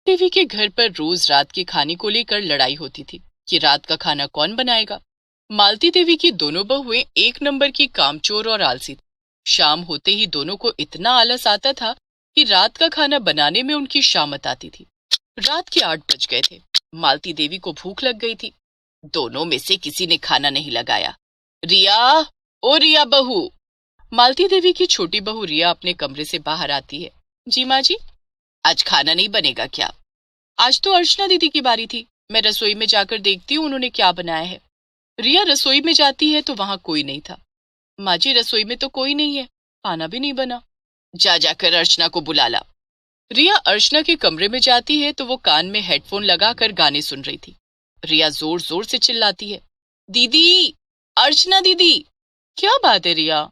देवी के घर पर रोज रात के खाने को लेकर लड़ाई होती थी कि रात का खाना कौन बनाएगा। मालती देवी की दोनों बहुएं एक नंबर की कामचोर और आलसी थी। शाम होते ही दोनों को इतना आलस आता था कि रात का खाना बनाने में उनकी शामत आती थी। रात के 8 बज गए थे। मालती देवी को भूख लग गई थी। दोनों में से किसी ने खाना नहीं लगाया। रिया, ओ रिया बहू। मालती देवी की छोटी बहू रिया अपने कमरे से बाहर आती है। जी माँ जी। आज खाना नहीं बनेगा क्या? आज तो अर्चना दीदी की बारी थी। मैं रसोई में जाकर देखती हूँ उन्होंने क्या बनाया है। रिया रसोई में जाती है तो वहां कोई नहीं था। माँ जी, रसोई में तो कोई नहीं है, खाना भी नहीं बना। जाकर अर्चना को बुला ला। रिया अर्चना के कमरे में जाती है तो वो कान में हेडफोन लगाकर गाने सुन रही थी। रिया जोर जोर से चिल्लाती है, दीदी, अर्चना दीदी। क्या बात है रिया,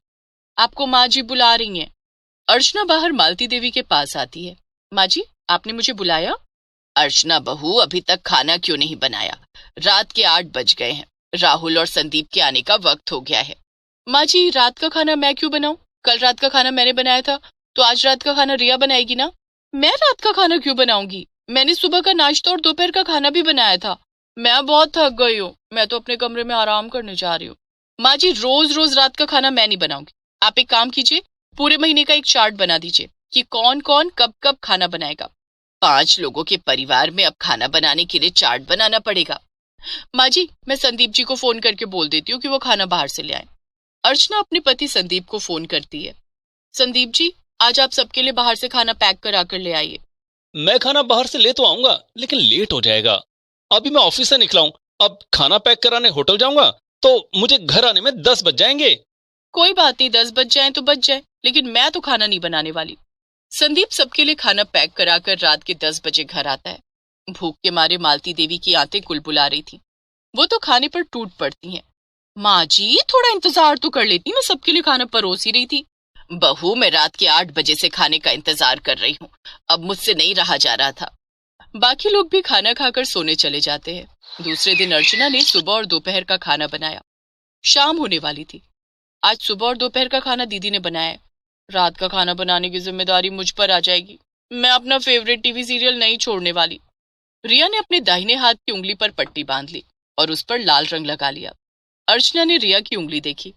आपको माँ जी बुला रही हैं। अर्चना बाहर मालती देवी के पास आती है। माँ जी, आपने मुझे बुलाया? अर्चना बहू, अभी तक खाना क्यों नहीं बनाया? रात के 8 बज गए हैं। राहुल और संदीप के आने का वक्त हो गया है। माँ जी, रात का खाना मैं क्यों बनाऊं? कल रात का खाना मैंने बनाया था, तो आज रात का खाना रिया बनाएगी ना। मैं रात का खाना क्यों बनाऊंगी? मैंने सुबह का नाश्ता और दोपहर का खाना भी बनाया था। मैं बहुत थक गई हूँ, मैं तो अपने कमरे में आराम करने जा रही हूँ। माँ जी, रोज रोज रात का खाना मैं नहीं बनाऊंगी। आप एक काम कीजिए, पूरे महीने का एक चार्ट बना दीजिए कि कौन कौन कब कब खाना बनाएगा। 5 लोगों के परिवार में अब खाना बनाने के लिए चार्ट बनाना पड़ेगा। माँ जी, मैं संदीप जी को फोन करके बोल देती हूँ कि वो खाना बाहर से ले आए। अर्चना अपने पति संदीप को फोन करती है। संदीप जी, आज आप सबके लिए बाहर से खाना पैक करा कर ले आइए। मैं खाना बाहर से ले तो आऊंगा, लेकिन लेट हो जाएगा। अभी मैं ऑफिस से निकला हूं, अब खाना पैक कराने होटल जाऊंगा तो मुझे घर आने में 10 बज जाएंगे। कोई बात नहीं, 10 बज जाए तो बज जाए, लेकिन मैं तो खाना नहीं बनाने वाली। संदीप सबके लिए खाना पैक कराकर रात के 10 बजे घर आता है। भूख के मारे मालती देवी की आंतें कुलबुला रही थी। वो तो खाने पर टूट पड़ती हैं। माँ जी, थोड़ा इंतजार तो कर लेती, मैं सबके लिए खाना परोस ही रही थी। बहू, मैं रात के 8 बजे से खाने का इंतजार कर रही हूँ, अब मुझसे नहीं रहा जा रहा था। बाकी लोग भी खाना खाकर सोने चले जाते हैं। दूसरे दिन अर्चना ने सुबह और दोपहर का खाना बनाया। शाम होने वाली थी। आज सुबह और दोपहर का खाना दीदी ने बनाया है। रात का खाना बनाने की जिम्मेदारी मुझ पर आ जाएगी। मैं अपना फेवरेट टीवी सीरियल नहीं छोड़ने वाली। रिया ने अपने दाहिने हाथ की उंगली पर पट्टी बांध ली और उस पर लाल रंग लगा लिया। अर्चना ने रिया की उंगली देखी।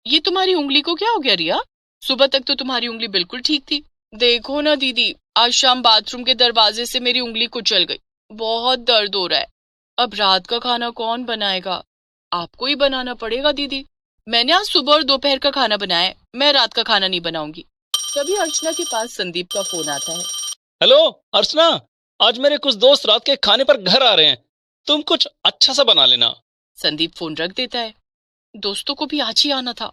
ये तुम्हारी उंगली को क्या हो गया रिया? सुबह तक तो तुम्हारी उंगली बिल्कुल ठीक थी। देखो ना दीदी, आज शाम बाथरूम के दरवाजे से मेरी उंगली कुचल गई। बहुत दर्द हो रहा है। अब रात का खाना कौन बनाएगा? आपको ही बनाना पड़ेगा दीदी। मैंने आज सुबह और दोपहर का खाना बनाया है, मैं रात का खाना नहीं बनाऊंगी। तभी अर्चना के पास संदीप का फोन आता है। हेलो अर्चना, आज मेरे कुछ दोस्त रात के खाने पर घर आ रहे हैं, तुम कुछ अच्छा सा बना लेना। संदीप फोन रख देता है। दोस्तों को भी आज ही आना था।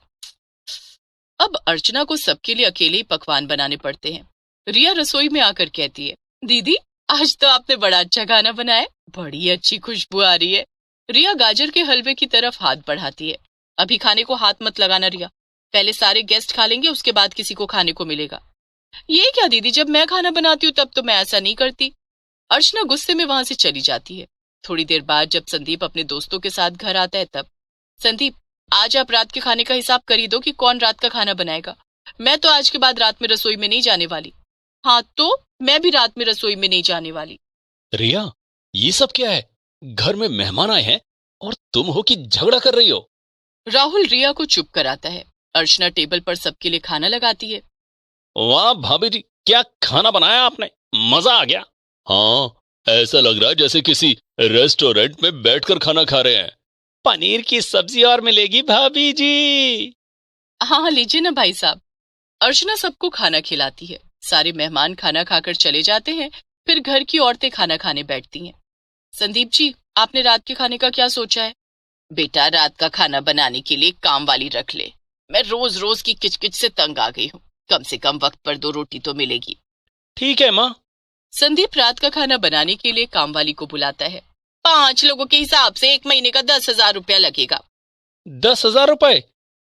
अब अर्चना को सबके लिए अकेले ही पकवान बनाने पड़ते हैं। रिया रसोई में आकर कहती है, दीदी, आज तो आपने बड़ा अच्छा खाना बनाया है, बड़ी अच्छी खुशबू आ रही है। रिया गाजर के हलवे की तरफ हाथ बढ़ाती है। अभी खाने को हाथ मत लगाना रिया, पहले सारे गेस्ट खा लेंगे, उसके बाद किसी को खाने को मिलेगा। ये क्या दीदी, जब मैं खाना बनाती हूँ तब तो मैं ऐसा नहीं करती। अर्चना गुस्से में वहां से चली जाती है। थोड़ी देर बाद जब संदीप अपने दोस्तों के साथ घर आता है तब, संदीप, आज आप रात के खाने का हिसाब कर ही दो कि कौन रात का खाना बनाएगा। मैं तो आज के बाद रात में रसोई में नहीं जाने वाली। हाँ तो मैं भी रात में रसोई में नहीं जाने वाली। रिया, ये सब क्या है? घर में मेहमान आए हैं और तुम हो कि झगड़ा कर रही हो? राहुल रिया को चुप कराता है। अर्चना टेबल पर सबके लिए खाना लगाती है। वाह भाभी जी, क्या खाना बनाया आपने, मजा आ गया। हाँ, ऐसा लग रहा है जैसे किसी रेस्टोरेंट में बैठकर खाना खा रहे हैं। पनीर की सब्जी और मिलेगी भाभी जी। हाँ लीजिए ना भाई साहब। अर्चना सबको खाना खिलाती है। सारे मेहमान खाना खाकर चले जाते हैं। फिर घर की औरतें खाना खाने बैठती हैं। संदीप जी, आपने रात के खाने का क्या सोचा है? बेटा, रात का खाना बनाने के लिए काम वाली रख ले। मैं रोज रोज की किचकिच से तंग आ गई हूँ। कम से कम वक्त पर 2 रोटी तो मिलेगी। ठीक है माँ। संदीप रात का खाना बनाने के लिए काम वाली को बुलाता है। 5 लोगों के हिसाब से 1 महीने का 10,000 रुपया लगेगा। 10,000 रुपए?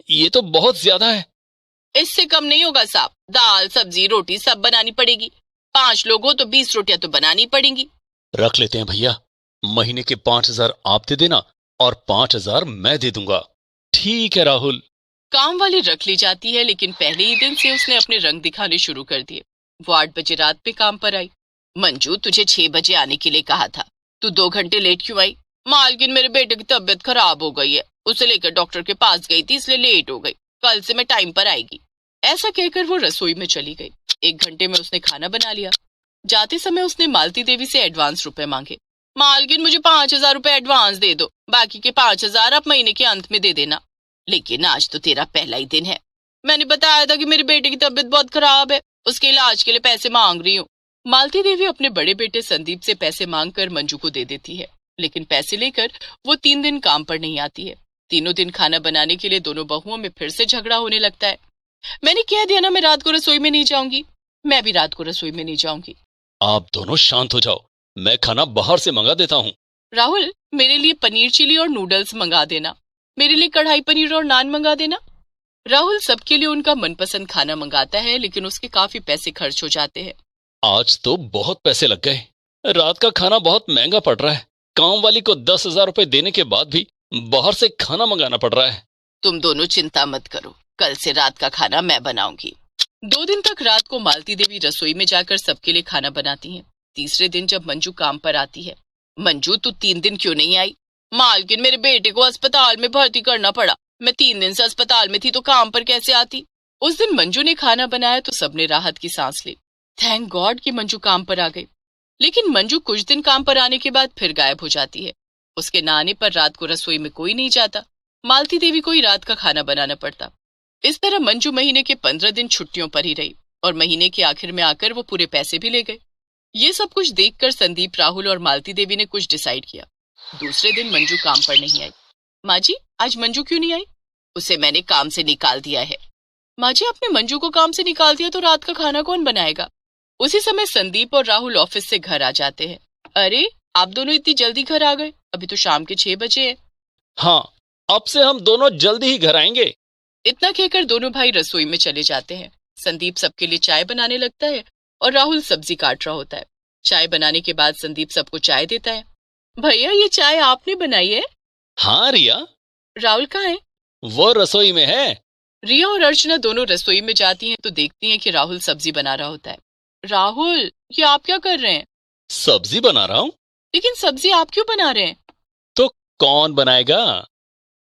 ये तो बहुत ज्यादा है। इससे कम नहीं होगा साहब। दाल सब्जी रोटी सब बनानी पड़ेगी। 5 लोग हो तो 20 रोटियां तो बनानी पड़ेंगी। रख लेते हैं भैया, महीने के 5,000 आप दे देना और 5,000 मैं दे दूंगा। ठीक है राहुल। काम वाली रख ली जाती है, लेकिन पहले ही दिन से उसने अपने रंग दिखाने शुरू कर दिए। वो 8 बजे रात में काम पर आई। मंजू, तुझे 6 बजे आने के लिए कहा था, तू 2 घंटे लेट क्यों आई? मालकिन, मेरे बेटे की तबीयत खराब हो गई है, उसे लेकर डॉक्टर के पास गई थी, इसलिए लेट हो गई, कल से मैं टाइम पर आएगी। ऐसा कहकर वो रसोई में चली गई। 1 घंटे में उसने खाना बना लिया। जाते समय उसने मालती देवी से एडवांस रुपए मांगे। मालकिन, मुझे 5,000 रुपए एडवांस दे दो, बाकी के 5,000 आप महीने के अंत में दे देना। लेकिन आज तो तेरा पहला ही दिन है, मैंने बताया था कि मेरे बेटे की तबीयत बहुत खराब है, उसके इलाज के लिए पैसे मांग रही हूँ। मालती देवी अपने बड़े बेटे संदीप से पैसे मांगकर मंजू को दे देती है, लेकिन पैसे लेकर वो 3 दिन काम पर नहीं आती है। तीनों दिन खाना बनाने के लिए दोनों बहुओं में फिर से झगड़ा होने लगता है। मैंने कह दिया ना, मैं रात को रसोई में नहीं जाऊंगी। मैं भी रात को रसोई में नहीं जाऊंगी। आप दोनों शांत हो जाओ, मैं खाना बाहर से मंगा देता हूँ। राहुल, मेरे लिए पनीर चिली और नूडल्स मंगा देना। मेरे लिए कढ़ाई पनीर और नान मंगा देना। राहुल सबके लिए उनका मनपसंद खाना मंगाता है, लेकिन उसके काफी पैसे खर्च हो जाते हैं। आज तो बहुत पैसे लग गए, रात का खाना बहुत महंगा पड़ रहा है। काम वाली को 10,000 रुपए देने के बाद भी बाहर से खाना मंगाना पड़ रहा है। तुम दोनों चिंता मत करो, कल से रात का खाना मैं बनाऊंगी। 2 दिन तक रात को मालती देवी रसोई में जाकर सबके लिए खाना बनाती हैं। तीसरे दिन जब मंजू काम पर आती है, मंजू, तू 3 दिन क्यों नहीं आई? मालकिन, मेरे बेटे को अस्पताल में भर्ती करना पड़ा, मैं 3 दिन से अस्पताल में थी, तो काम पर कैसे आती? उस दिन मंजू ने खाना बनाया तो सबने राहत की सांस ली। थैंक गॉड कि मंजू काम पर आ गई। लेकिन मंजू कुछ दिन काम पर आने के बाद फिर गायब हो जाती है। उसके न आने पर रात को रसोई में कोई नहीं जाता। मालती देवी को ही रात का खाना बनाना पड़ता। इस तरह मंजू महीने के 15 दिन छुट्टियों पर ही रही और महीने के आखिर में आकर वो पूरे पैसे भी ले गए। ये सब कुछ देखकर संदीप, राहुल और मालती देवी ने कुछ डिसाइड किया। दूसरे दिन मंजू काम पर नहीं आई। माँ जी, आज मंजू क्यों नहीं आई? उसे मैंने काम से निकाल दिया है। माँ जी, आपने मंजू को काम से निकाल दिया तो रात का खाना कौन बनाएगा? उसी समय संदीप और राहुल ऑफिस से घर आ जाते हैं। अरे, आप दोनों इतनी जल्दी घर आ गए? अभी तो शाम के 6 बजे है। हाँ, अब से हम दोनों जल्दी ही घर आएंगे। इतना कहकर दोनों भाई रसोई में चले जाते हैं। संदीप सबके लिए चाय बनाने लगता है और राहुल सब्जी काट रहा होता है। चाय बनाने के बाद संदीप सबको चाय देता है। भैया, ये चाय आपने बनाई है? हाँ रिया। राहुल कहाँ है? वो रसोई में है। रिया और अर्चना दोनों रसोई में जाती हैं तो देखती हैं कि राहुल सब्जी बना रहा होता है। राहुल, ये आप क्या कर रहे हैं? सब्जी बना रहा हूँ। लेकिन सब्जी आप क्यों बना रहे हैं? तो कौन बनाएगा?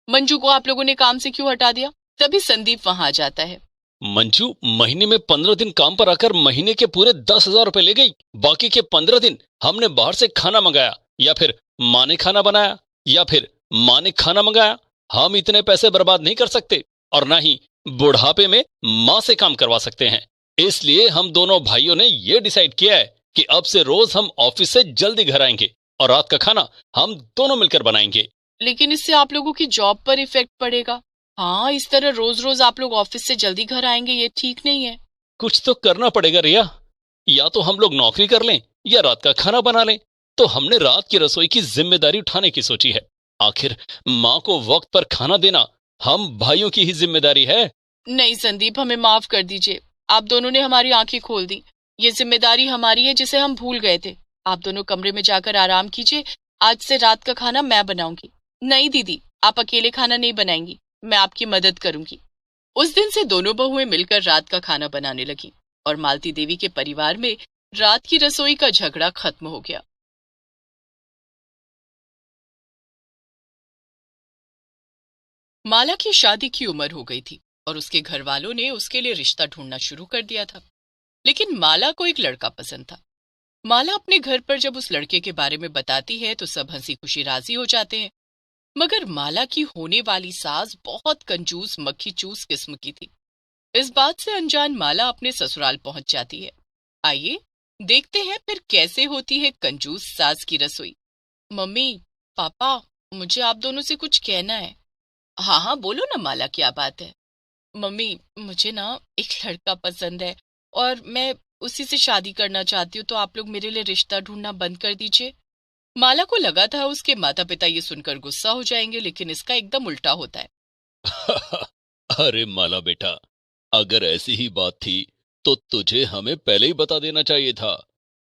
मंजू को आप लोगों ने काम से क्यों हटा दिया? तभी संदीप वहां आ जाता है। मंजू महीने में 15 दिन काम पर आकर महीने के पूरे 10,000 रुपए ले गई। बाकी के 15 दिन हमने बाहर से खाना मंगाया, या फिर माँ ने खाना बनाया, या फिर माँ ने खाना मंगाया। हम इतने पैसे बर्बाद नहीं कर सकते, और ना ही बुढ़ापे में माँ से काम करवा सकते हैं। इसलिए हम दोनों भाइयों ने ये डिसाइड किया है कि अब से रोज हम ऑफिस से जल्दी घर आएंगे और रात का खाना हम दोनों मिलकर बनाएंगे। लेकिन इससे आप लोगों की जॉब पर इफेक्ट पड़ेगा। हाँ, इस तरह रोज रोज आप लोग ऑफिस से जल्दी घर आएंगे, ये ठीक नहीं है। कुछ तो करना पड़ेगा रिया, या तो हम लोग नौकरी कर लें या रात का खाना बना लें। तो हमने रात की रसोई की जिम्मेदारी उठाने की सोची है। आखिर माँ को वक्त पर खाना देना हम भाइयों की ही जिम्मेदारी है। नहीं संदीप, हमें माफ कर दीजिए। आप दोनों ने हमारी आंखें खोल दी। ये जिम्मेदारी हमारी है जिसे हम भूल गए थे। आप दोनों कमरे में जाकर आराम कीजिए। आज से रात का खाना मैं बनाऊंगी। नहीं दीदी, आप अकेले खाना नहीं बनाएंगी, मैं आपकी मदद करूंगी। उस दिन से दोनों बहुएं मिलकर रात का खाना बनाने लगी और मालती देवी के परिवार में रात की रसोई का झगड़ा खत्म हो गया। माला की शादी की उम्र हो गई थी और उसके घर वालों ने उसके लिए रिश्ता ढूंढना शुरू कर दिया था। लेकिन माला को एक लड़का पसंद था। माला अपने घर पर जब उस लड़के के बारे में बताती है तो सब हंसी खुशी राजी हो जाते हैं। मगर माला की होने वाली सास बहुत कंजूस मक्खी चूस किस्म की थी। इस बात से अनजान माला अपने ससुराल पहुंच जाती है। आइए देखते हैं फिर कैसे होती है कंजूस सास की रसोई। मम्मी, पापा, मुझे आप दोनों से कुछ कहना है। हाँ हाँ, बोलो ना माला, क्या बात है? मम्मी, मुझे ना एक लड़का पसंद है और मैं उसी से शादी करना चाहती हूँ, तो आप लोग मेरे लिए रिश्ता ढूंढना बंद कर दीजिए। माला को लगा था उसके माता पिता ये सुनकर गुस्सा हो जाएंगे, लेकिन इसका एकदम उल्टा होता है। अरे माला बेटा, अगर ऐसी ही बात थी तो तुझे हमें पहले ही बता देना चाहिए था।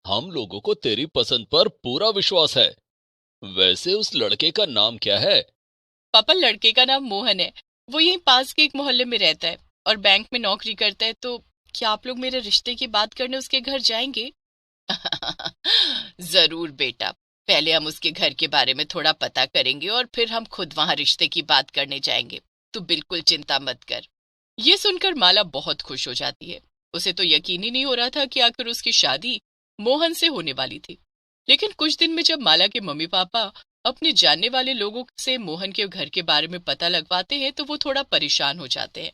हम लोगों को तेरी पसंद पर पूरा विश्वास है। वैसे उस लड़के का नाम क्या है? पापा, लड़के का नाम मोहन है। वो यहीं पास के एक मोहल्ले में रहता है और बैंक में नौकरी करता है। तो क्या आप लोग मेरे रिश्ते की बात करने उसके घर जाएंगे? जरूर बेटा, पहले हम उसके घर के बारे में थोड़ा पता करेंगे और फिर हम खुद वहां रिश्ते की बात करने जाएंगे। तू बिल्कुल चिंता मत कर। ये सुनकर माला बहुत खुश हो जाती है। उसे तो यकीन ही नहीं हो रहा था कि आखिर उसकी शादी मोहन से होने वाली थी। लेकिन कुछ दिन में जब माला के मम्मी पापा अपने जानने वाले लोगों से मोहन के घर के बारे में पता लगवाते हैं तो वो थोड़ा परेशान हो जाते हैं।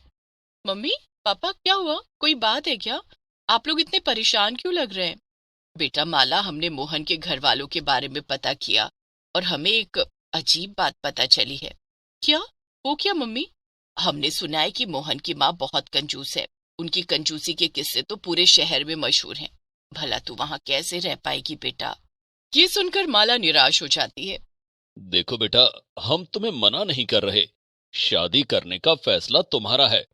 मम्मी, पापा, क्या हुआ? कोई बात है क्या? आप लोग इतने परेशान क्यों लग रहे हैं? बेटा माला, हमने मोहन के घर वालों के बारे में पता किया और हमें एक अजीब बात पता चली है। क्या? वो क्या मम्मी? हमने सुना है कि मोहन की माँ बहुत कंजूस है। उनकी कंजूसी के किस्से तो पूरे शहर में मशहूर हैं। भला तू वहां कैसे रह पाएगी बेटा? ये सुनकर माला निराश हो जाती है। देखो बेटा, हम तुम्हें मना नहीं कर रहे। शादी करने का फैसला तुम्हारा है।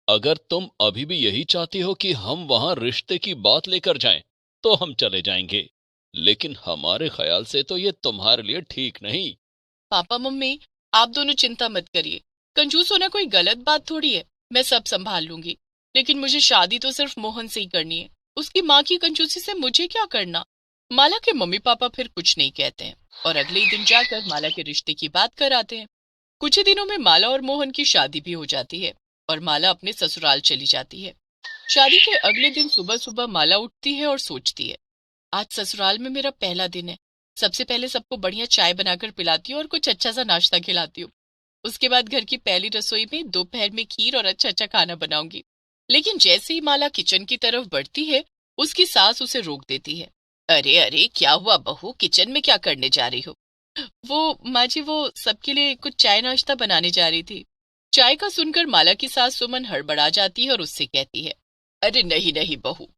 अगर तुम अभी भी यही चाहती हो कि हम वहां रिश्ते की बात लेकर जाएं, तो हम चले जाएंगे। लेकिन हमारे ख्याल से तो ये तुम्हारे लिए ठीक नहीं। पापा मम्मी, आप दोनों चिंता मत करिए। कंजूस होना कोई गलत बात थोड़ी है। मैं सब संभाल लूंगी। लेकिन मुझे शादी तो सिर्फ मोहन से ही करनी है। उसकी माँ की कंजूसी से मुझे क्या करना? माला के मम्मी पापा फिर कुछ नहीं कहते हैं और अगले ही दिन जाकर माला के रिश्ते की बात कराते हैं। कुछ ही दिनों में माला और मोहन की शादी भी हो जाती है और माला अपने ससुराल चली जाती है। शादी के अगले दिन सुबह सुबह माला उठती है और सोचती है, आज ससुराल में मेरा पहला दिन है। सबसे पहले सबको बढ़िया चाय बनाकर पिलाती हूँ और कुछ अच्छा सा नाश्ता खिलाती हूँ। उसके बाद घर की पहली रसोई में दोपहर में खीर और अच्छा अच्छा खाना बनाऊंगी। लेकिन जैसे ही माला किचन की तरफ बढ़ती है, उसकी सास उसे रोक देती है। अरे अरे, क्या हुआ बहू? किचन में क्या करने जा रही हो? वो माँ जी, वो सबके लिए कुछ चाय नाश्ता बनाने जा रही थी। चाय का सुनकर माला की सास सुमन हड़बड़ा जाती है और उससे कहती है, अरे नहीं नहीं बहू,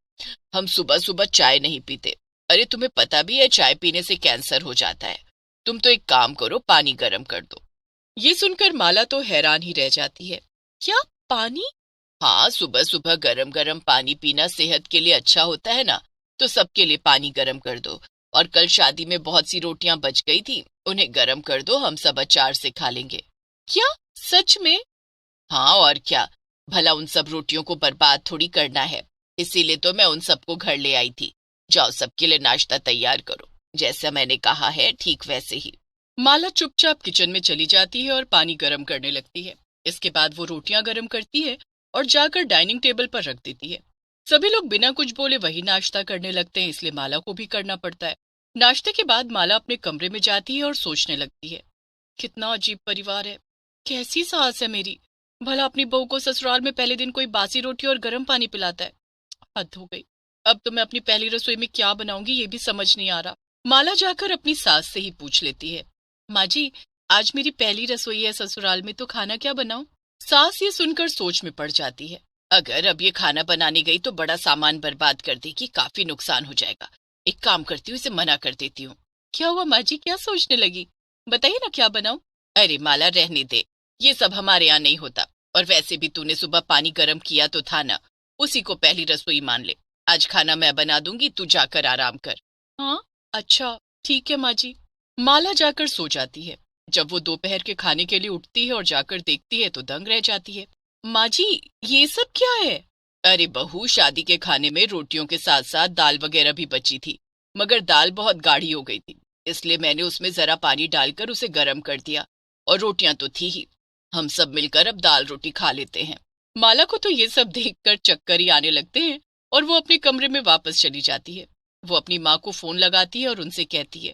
हम सुबह सुबह चाय नहीं पीते। अरे तुम्हें पता भी है चाय पीने से कैंसर हो जाता है। तुम तो एक काम करो, पानी गर्म कर दो। ये सुनकर माला तो हैरान ही रह जाती है। क्या? पानी? हाँ, सुबह सुबह गरम गरम पानी पीना सेहत के लिए अच्छा होता है ना। तो सबके लिए पानी गरम कर दो। और कल शादी में बहुत सी रोटियां बच गई थी, उन्हें गरम कर दो, हम सब अचार से खा लेंगे। क्या? सच में? हाँ और क्या। भला उन सब रोटियों को बर्बाद थोड़ी करना है। इसीलिए तो मैं उन सबको घर ले आई थी। जाओ सबके लिए नाश्ता तैयार करो, जैसा मैंने कहा है ठीक वैसे ही। माला चुपचाप किचन में चली जाती है और पानी गर्म करने लगती है। इसके बाद वो रोटियां गर्म करती है और जाकर डाइनिंग टेबल पर रख देती है। सभी लोग बिना कुछ बोले वही नाश्ता करने लगते हैं, इसलिए माला को भी करना पड़ता है। नाश्ते के बाद माला अपने कमरे में जाती है और सोचने लगती है, कितना अजीब परिवार है। कैसी सास है मेरी। भला अपनी बहू को ससुराल में पहले दिन कोई बासी रोटी और गर्म पानी पिलाता है। हद हो गई। अब तो मैं अपनी पहली रसोई में क्या बनाऊंगी ये भी समझ नहीं आ रहा। माला जाकर अपनी सास से ही पूछ लेती है, माँ जी, आज मेरी पहली रसोई है ससुराल में, तो खाना क्या बनाऊं? सास ये सुनकर सोच में पड़ जाती है। अगर अब ये खाना बनाने गई तो बड़ा सामान बर्बाद कर देगी, काफी नुकसान हो जाएगा। एक काम करती हूँ, इसे मना कर देती हूँ। क्या हुआ माँ जी, क्या सोचने लगी? बताइए ना क्या बनाऊं? अरे माला, रहने दे। ये सब हमारे यहाँ नहीं होता। और वैसे भी तूने सुबह पानी गर्म किया तो था ना, उसी को पहली रसोई मान ले। आज खाना मैं बना दूंगी, तू जाकर आराम कर। हाँ, अच्छा, ठीक है माँ जी। माला जाकर सो जाती है। जब वो दोपहर के खाने के लिए उठती है और जाकर देखती है तो दंग रह जाती है। माँ जी, ये सब क्या है? अरे बहू, शादी के खाने में रोटियों के साथ साथ दाल वगैरह भी बची थी। मगर दाल बहुत गाढ़ी हो गई थी, इसलिए मैंने उसमें जरा पानी डालकर उसे गर्म कर दिया। और रोटियां तो थी ही। हम सब मिलकर अब दाल रोटी खा लेते हैं। माला को तो ये सब देखकर चक्कर ही आने लगते हैं और वो अपने कमरे में वापस चली जाती है। वो अपनी माँ को फोन लगाती है और उनसे कहती है,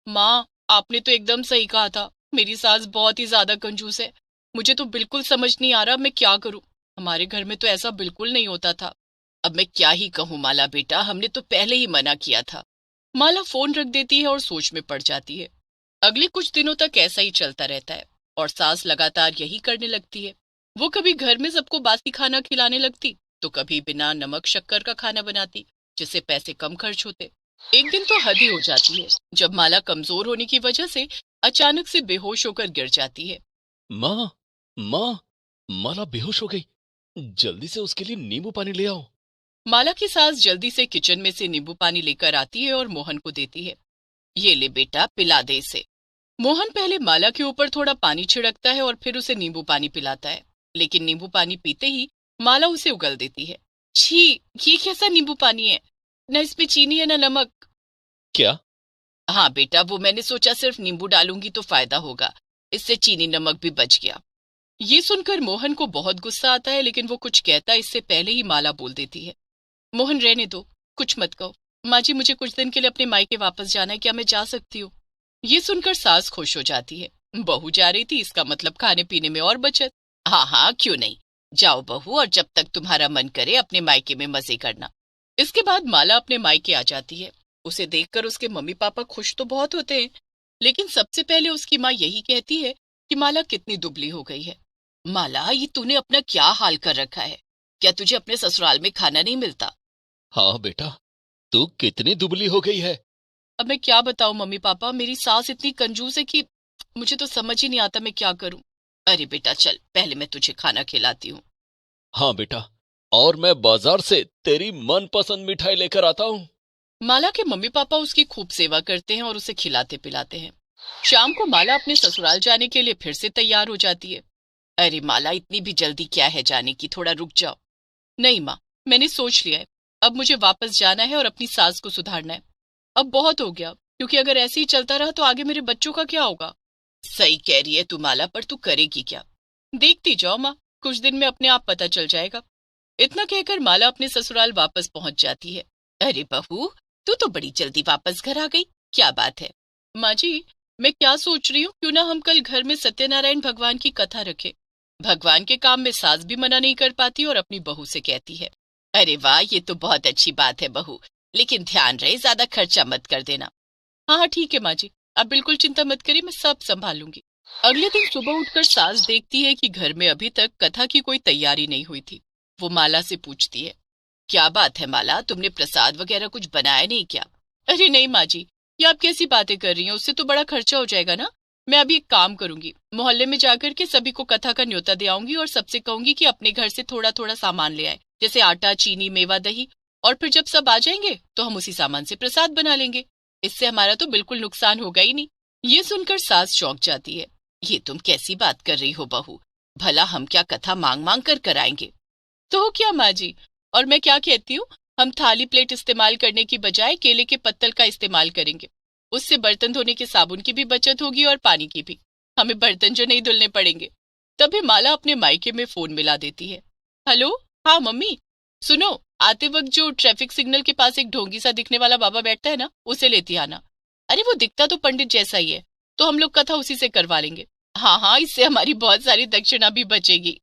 माँ, आपने तो एकदम सही कहा था। मेरी सास बहुत ही ज्यादा कंजूस है। मुझे तो बिल्कुल समझ नहीं आ रहा मैं क्या करूं। हमारे घर में तो ऐसा बिल्कुल नहीं होता था। अब मैं क्या ही कहूँ माला बेटा, हमने तो पहले ही मना किया था। माला फोन रख देती है और सोच में पड़ जाती है। अगले कुछ दिनों तक ऐसा ही चलता रहता है और सास लगातार यही करने लगती है। वो कभी घर में सबको बासी खाना खिलाने लगती, तो कभी बिना नमक शक्कर का खाना बनाती, जिससे पैसे कम खर्च होते। एक दिन तो हद ही हो जाती है जब माला कमजोर होने की वजह से अचानक से बेहोश होकर गिर जाती है। माँ, माँ, माला बेहोश हो गई। जल्दी से उसके लिए नींबू पानी ले आओ। माला की सास जल्दी से किचन में से नींबू पानी लेकर आती है और मोहन को देती है। ये ले बेटा, पिला दे इसे। मोहन पहले माला के ऊपर थोड़ा पानी छिड़कता है और फिर उसे नींबू पानी पिलाता है। लेकिन नींबू पानी पीते ही माला उसे उगल देती है। छी, ये कैसा नींबू पानी है? न इसमें चीनी है न नमक। क्या? हाँ बेटा, वो मैंने सोचा सिर्फ नींबू डालूंगी तो फायदा होगा, इससे चीनी नमक भी बच गया। ये सुनकर मोहन को बहुत गुस्सा आता है, लेकिन वो कुछ कहता इससे पहले ही माला बोल देती है, मोहन रहने दो, कुछ मत कहो। माँ जी, मुझे कुछ दिन के लिए अपने मायके वापस जाना है, क्या मैं जा सकती हूँ? ये सुनकर सास खुश हो जाती है, बहू जा रही थी, इसका मतलब खाने पीने में और बचत। हाँ हाँ, क्यों नहीं, जाओ बहू, और जब तक तुम्हारा मन करे अपने मायके में मजे करना। इसके बाद माला अपने मायके आ जाती है। उसे देखकर उसके मम्मी पापा खुश तो बहुत होते हैं, लेकिन सबसे पहले उसकी माँ यही कहती है कि माला कितनी दुबली हो गई है। माला, ये तूने अपना क्या हाल कर रखा है? क्या तुझे अपने ससुराल में खाना नहीं मिलता? हाँ बेटा, तू कितनी दुबली हो गई है। अब मैं क्या बताऊं मम्मी पापा, मेरी सास इतनी कंजूस है कि मुझे तो समझ ही नहीं आता मैं क्या करूं। अरे बेटा चल, पहले मैं तुझे खाना खिलाती हूँ। हाँ बेटा, और मैं बाजार से तेरी मनपसंद मिठाई लेकर आता हूँ। माला के मम्मी पापा उसकी खूब सेवा करते हैं और उसे खिलाते पिलाते हैं। शाम को माला अपने ससुराल जाने के लिए फिर से तैयार हो जाती है। अरे माला, इतनी भी जल्दी क्या है जाने की, थोड़ा रुक जाओ। नहीं माँ, मैंने सोच लिया है, अब मुझे वापस जाना है और अपनी सास को सुधारना है। अब बहुत हो गया, क्योंकि अगर ऐसे ही चलता रहा तो आगे मेरे बच्चों का क्या होगा? सही कह रही है तू माला, पर तू करेगी क्या? देखती जाओ माँ, कुछ दिन में अपने आप पता चल जाएगा। इतना कहकर माला अपने ससुराल वापस पहुंच जाती है। अरे बहू, तू तो बड़ी जल्दी वापस घर आ गई, क्या बात है? माँ जी, मैं क्या सोच रही हूँ, क्यों ना हम कल घर में सत्यनारायण भगवान की कथा रखें। भगवान के काम में सास भी मना नहीं कर पाती और अपनी बहू से कहती है, अरे वाह, ये तो बहुत अच्छी बात है बहू, लेकिन ध्यान रहे ज्यादा खर्चा मत कर देना। हाँ हाँ ठीक है माँ जी, आप बिल्कुल चिंता मत करिए, मैं सब संभाल लूंगी। अगले दिन सुबह उठकर सास देखती है कि घर में अभी तक कथा की कोई तैयारी नहीं हुई थी। वो माला से पूछती है, क्या बात है माला, तुमने प्रसाद वगैरह कुछ बनाया नहीं क्या? अरे नहीं माँ जी, ये आप कैसी बातें कर रही हैं, उससे तो बड़ा खर्चा हो जाएगा ना। मैं अभी एक काम करूंगी, मोहल्ले में जाकर के सभी को कथा का न्योता दे आऊंगी और सबसे कहूंगी कि अपने घर से थोड़ा थोड़ा सामान ले आए, जैसे आटा, चीनी, मेवा, दही। और फिर जब सब आ जाएंगे तो हम उसी सामान से प्रसाद बना लेंगे। इससे हमारा तो बिल्कुल नुकसान होगा ही नहीं। ये सुनकर सास चौंक जाती है, ये तुम कैसी बात कर रही हो बहू, भला हम क्या कथा मांग मांग कर कराएंगे? तो क्या माँ जी, और मैं क्या कहती हूँ, हम थाली प्लेट इस्तेमाल करने की बजाय केले के पत्तल का इस्तेमाल करेंगे। उससे बर्तन धोने के साबुन की भी बचत होगी और पानी की भी, हमें बर्तन जो नहीं धुलने पड़ेंगे। तभी माला अपने मायके में फोन मिला देती है। हेलो, हाँ मम्मी, सुनो, आते वक्त जो ट्रैफिक सिग्नल के पास एक ढोंगी सा दिखने वाला बाबा बैठता है ना, उसे लेती आना। अरे वो दिखता तो पंडित जैसा ही है, तो हम लोग कथा उसी से करवा लेंगे। हाँ हाँ, इससे हमारी बहुत सारी दक्षिणा भी बचेगी।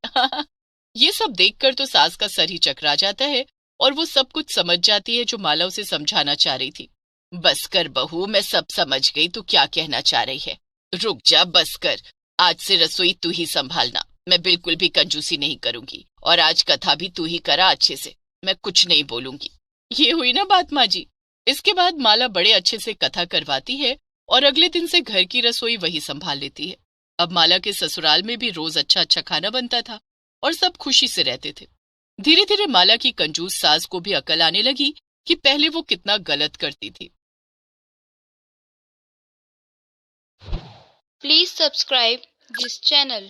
ये सब देखकर तो सास का सर ही चकरा जाता है और वो सब कुछ समझ जाती है जो माला उसे समझाना चाह रही थी। बस कर बहू, मैं सब समझ गई तू क्या कहना चाह रही है। रुक जा, बस कर, आज से रसोई तू ही संभालना, मैं बिल्कुल भी कंजूसी नहीं करूंगी, और आज कथा भी तू ही करा अच्छे से, मैं कुछ नहीं बोलूंगी। ये हुई ना बात माँ जी। इसके बाद माला बड़े अच्छे से कथा करवाती है और अगले दिन से घर की रसोई वही संभाल लेती है। अब माला के ससुराल में भी रोज अच्छा अच्छा खाना बनता था और सब खुशी से रहते थे। धीरे धीरे माला की कंजूस सास को भी अकल आने लगी कि पहले वो कितना गलत करती थी। Please subscribe this channel.